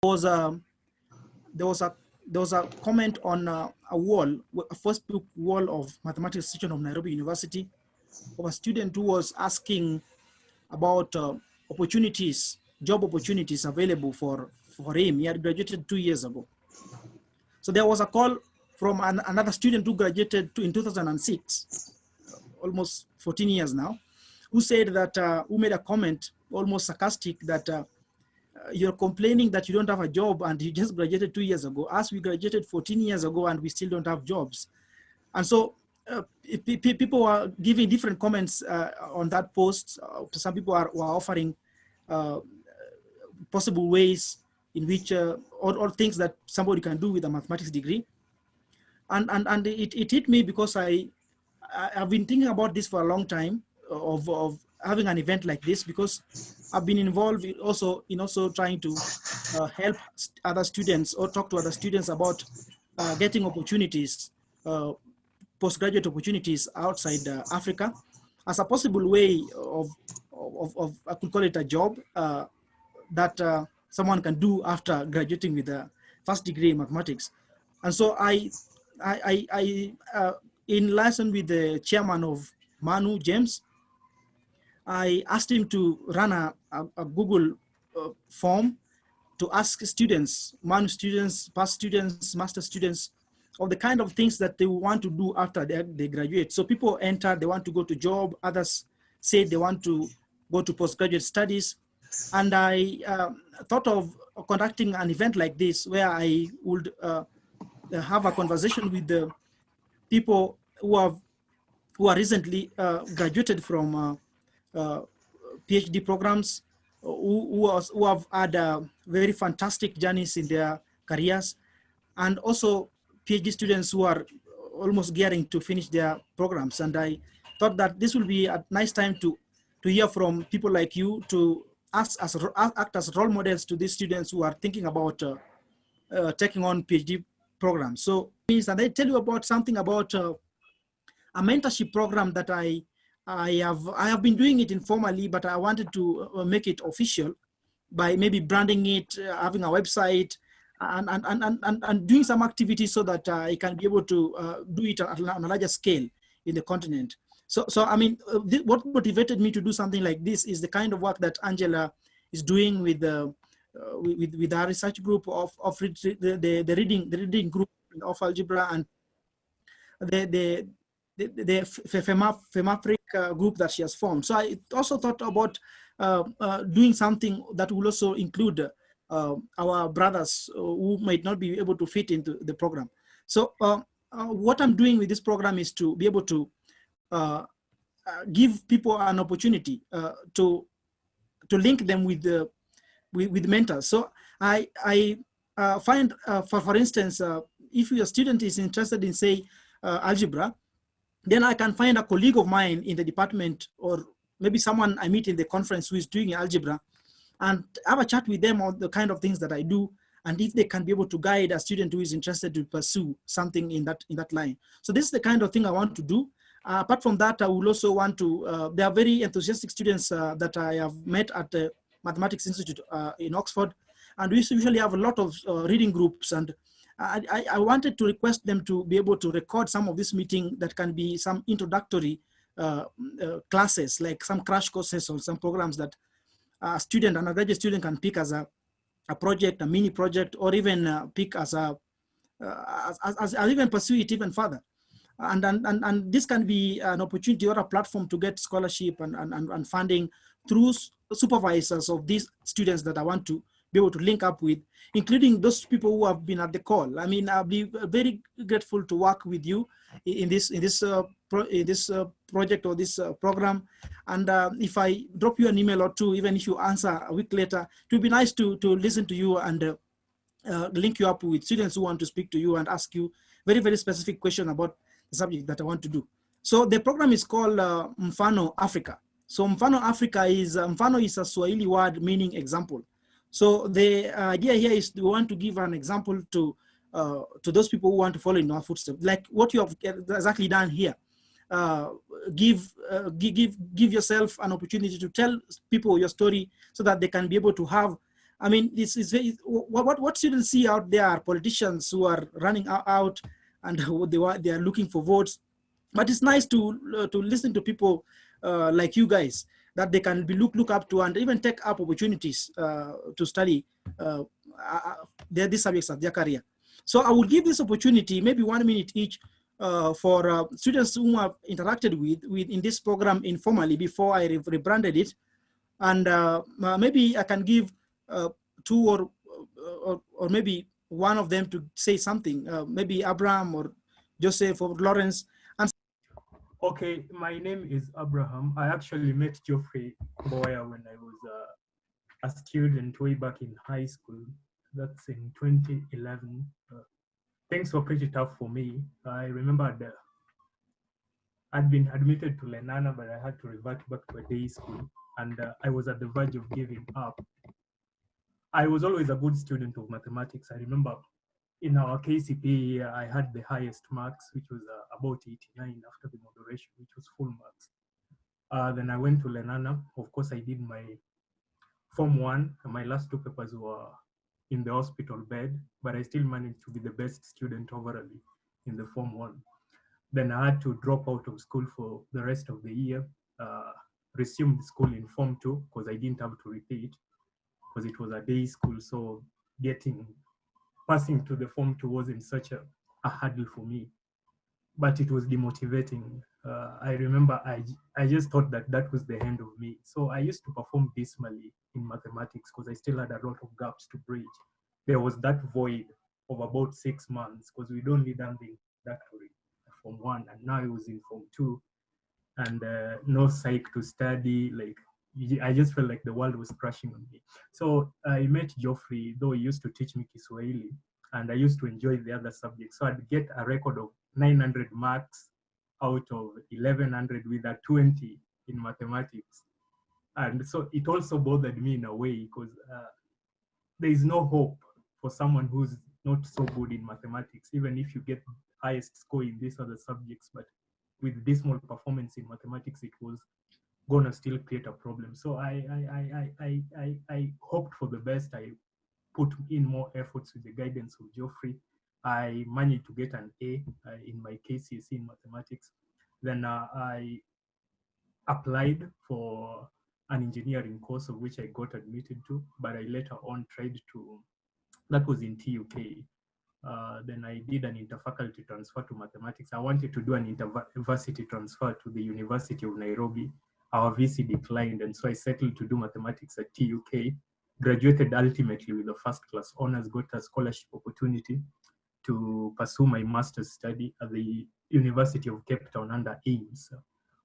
was a there was a there was a comment on a wall, a Facebook wall of mathematics section of Nairobi University, of a student who was asking about opportunities, job opportunities available for him. He had graduated 2 years ago. So there was a call from another student who graduated in 2006, almost 14 years now, who said that, who made a comment, almost sarcastic, that you're complaining that you don't have a job and you just graduated 2 years ago. As we graduated 14 years ago and we still don't have jobs. And so people are giving different comments on that post. Some people were offering possible ways in which, or things that somebody can do with a mathematics degree. And it hit me because I've been thinking about this for a long time, of having an event like this, because I've been involved in also trying to help other students or talk to other students about getting opportunities, postgraduate opportunities outside Africa, as a possible way of I could call it a job that someone can do after graduating with a first degree in mathematics. And so I in liaison with the chairman of MANU, James, I asked him to run a Google form to ask students, MANU students, past students, master students, of the kind of things that they want to do after they graduate. So people enter, they want to go to job, others say they want to go to postgraduate studies. And I thought of conducting an event like this, where I would have a conversation with the people who are recently graduated from PhD programs, who have had very fantastic journeys in their careers, and also PhD students who are almost gearing to finish their programs. And I thought that this will be a nice time to hear from people like you, to act as role models to these students who are thinking about taking on PhD programs. So, and I tell you about something about a mentorship program that I have been doing it informally, but I wanted to make it official by maybe branding it, having a website, and doing some activities so that I can be able to do it on a larger scale in the continent. So I mean, what motivated me to do something like this is the kind of work that Angela is doing with our research group of the reading group of algebra, and the Mfano Africa group that she has formed. So I also thought about doing something that will also include our brothers who might not be able to fit into the program. So what I'm doing with this program is to be able to give people an opportunity to link them with mentors. So I find, for instance, if your student is interested in, say, algebra, then I can find a colleague of mine in the department, or maybe someone I meet in the conference who is doing algebra, and have a chat with them on the kind of things that I do, and if they can be able to guide a student who is interested to pursue something in that line. So this is the kind of thing I want to do. Apart from that, I will also want to, there are very enthusiastic students that I have met at the Mathematics Institute in Oxford, and we usually have a lot of reading groups, and I wanted to request them to be able to record some of this meeting that can be some introductory classes, like some crash courses or some programs that a student, an undergraduate student, can pick as a project, a mini project, or even pick as even pursue it even further. And this can be an opportunity or a platform to get scholarship and funding through supervisors of these students that I want to be able to link up with, including those people who have been at the call. I mean, I'll be very grateful to work with you in this project or this program. And if I drop you an email or two, even if you answer a week later, it would be nice to listen to you and link you up with students who want to speak to you and ask you very, very specific question about the subject that I want to do. So the program is called Mfano Africa. So Mfano Africa is, Mfano is a Swahili word meaning example. So the idea here is we want to give an example to those people who want to follow in our footsteps, like what you have exactly done here. Give yourself an opportunity to tell people your story so that they can be able to have I mean, this is what students see out there are politicians who are running out and they are looking for votes. But it's nice to listen to people like you guys, that they can be look up to and even take up opportunities to study these subjects at their career. So I will give this opportunity, maybe 1 minute each, for students whom I've interacted with in this program informally before I rebranded it. And maybe I can give two or maybe one of them to say something, maybe Abraham or Joseph or Lawrence. And okay, my name is Abraham. I actually met Geoffrey Boyer when I was a student way back in high school. That's in 2011. Things were pretty tough for me. I remember I'd been admitted to Lenana, but I had to revert back to a day school, and I was at the verge of giving up. I was always a good student of mathematics. I remember in our KCPE, I had the highest marks, which was about 89 after the moderation, which was full marks. Then I went to Lenana. Of course, I did my Form 1. My last two papers were in the hospital bed, but I still managed to be the best student overall in the Form 1. Then I had to drop out of school for the rest of the year, resumed school in Form 2 because I didn't have to repeat because it was a day school. So passing to the Form 2 wasn't such a hurdle for me, but it was demotivating. I remember I just thought that was the end of me. So I used to perform dismally in mathematics because I still had a lot of gaps to bridge. There was that void of about 6 months because we'd only done the introductory Form 1, and now I was in Form 2, and no psych to study. Like, I just felt like the world was crashing on me. So I met Geoffrey, though he used to teach me Kiswahili, and I used to enjoy the other subjects. So I'd get a record of 900 marks out of 1100 with a 20 in mathematics. And so it also bothered me in a way because there is no hope for someone who's not so good in mathematics, even if you get highest score in these other subjects. But with dismal performance in mathematics, it was gonna still create a problem. So I hoped for the best. I put in more efforts with the guidance of Geoffrey. I managed to get an A in my KCSE in mathematics. Then I applied for an engineering course of which I got admitted to, but I later on tried to, that was in TUK. Then I did an interfaculty transfer to mathematics. I wanted to do an intervarsity transfer to the University of Nairobi. Our VC declined, and so I settled to do mathematics at TUK. Graduated ultimately with a first class honors, got a scholarship opportunity to pursue my master's study at the University of Cape Town under AIMS,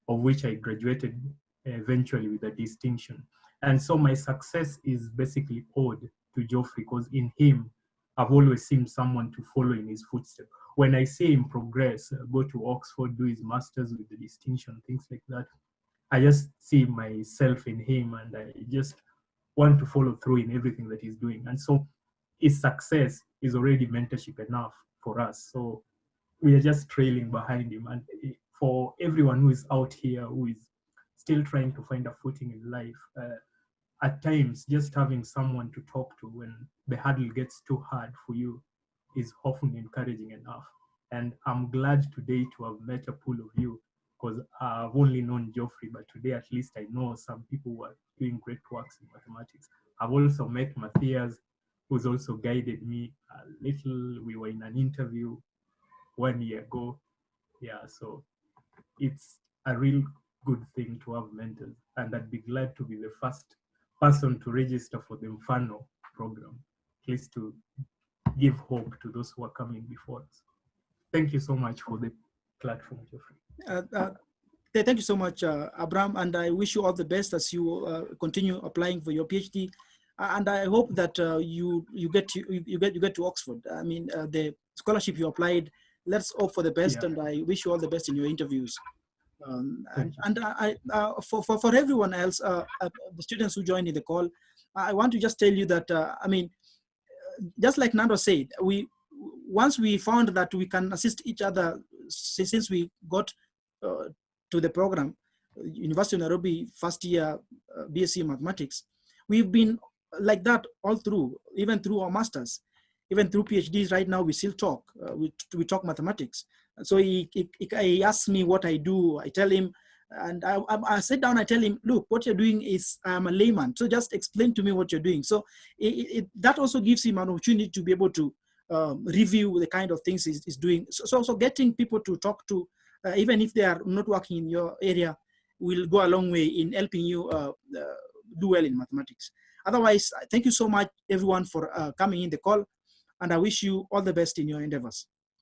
of which I graduated eventually with a distinction. And so my success is basically owed to Geoffrey, because in him, I've always seen someone to follow in his footsteps. When I see him progress, go to Oxford, do his master's with the distinction, things like that, I just see myself in him, and I just want to follow through in everything that he's doing. And so his success is already mentorship enough for us. So we are just trailing behind him. And for everyone who is out here, who is still trying to find a footing in life, at times just having someone to talk to when the hurdle gets too hard for you is often encouraging enough. And I'm glad today to have met a pool of you, because I've only known Geoffrey, but today at least I know some people who are doing great works in mathematics. I've also met Matthias, who's also guided me a little. We were in an interview 1 year ago. Yeah, so it's a real good thing to have mentors, and I'd be glad to be the first person to register for the Mfano program, at least to give hope to those who are coming before us. Thank you so much for the platform, Geoffrey. Thank you so much, Abraham, and I wish you all the best as you continue applying for your PhD. And I hope that you get to Oxford. I mean, the scholarship you applied. Let's hope for the best, yeah. And I wish you all the best in your interviews. For everyone else, the students who joined in the call, I want to just tell you that I mean, just like Nando said, once we found that we can assist each other since we got to the program, University of Nairobi first year BSc Mathematics, we've been like that all through, even through our masters, even through PhDs. Right now we still talk. We talk mathematics. So he asks me what I do. I tell him, and I sit down. I tell him, look, what you're doing is, I'm a layman, so just explain to me what you're doing. So that also gives him an opportunity to be able to review the kind of things he's doing. So getting people to talk to, even if they are not working in your area, will go a long way in helping you do well in mathematics. Otherwise, thank you so much, everyone, for coming in the call, and I wish you all the best in your endeavors.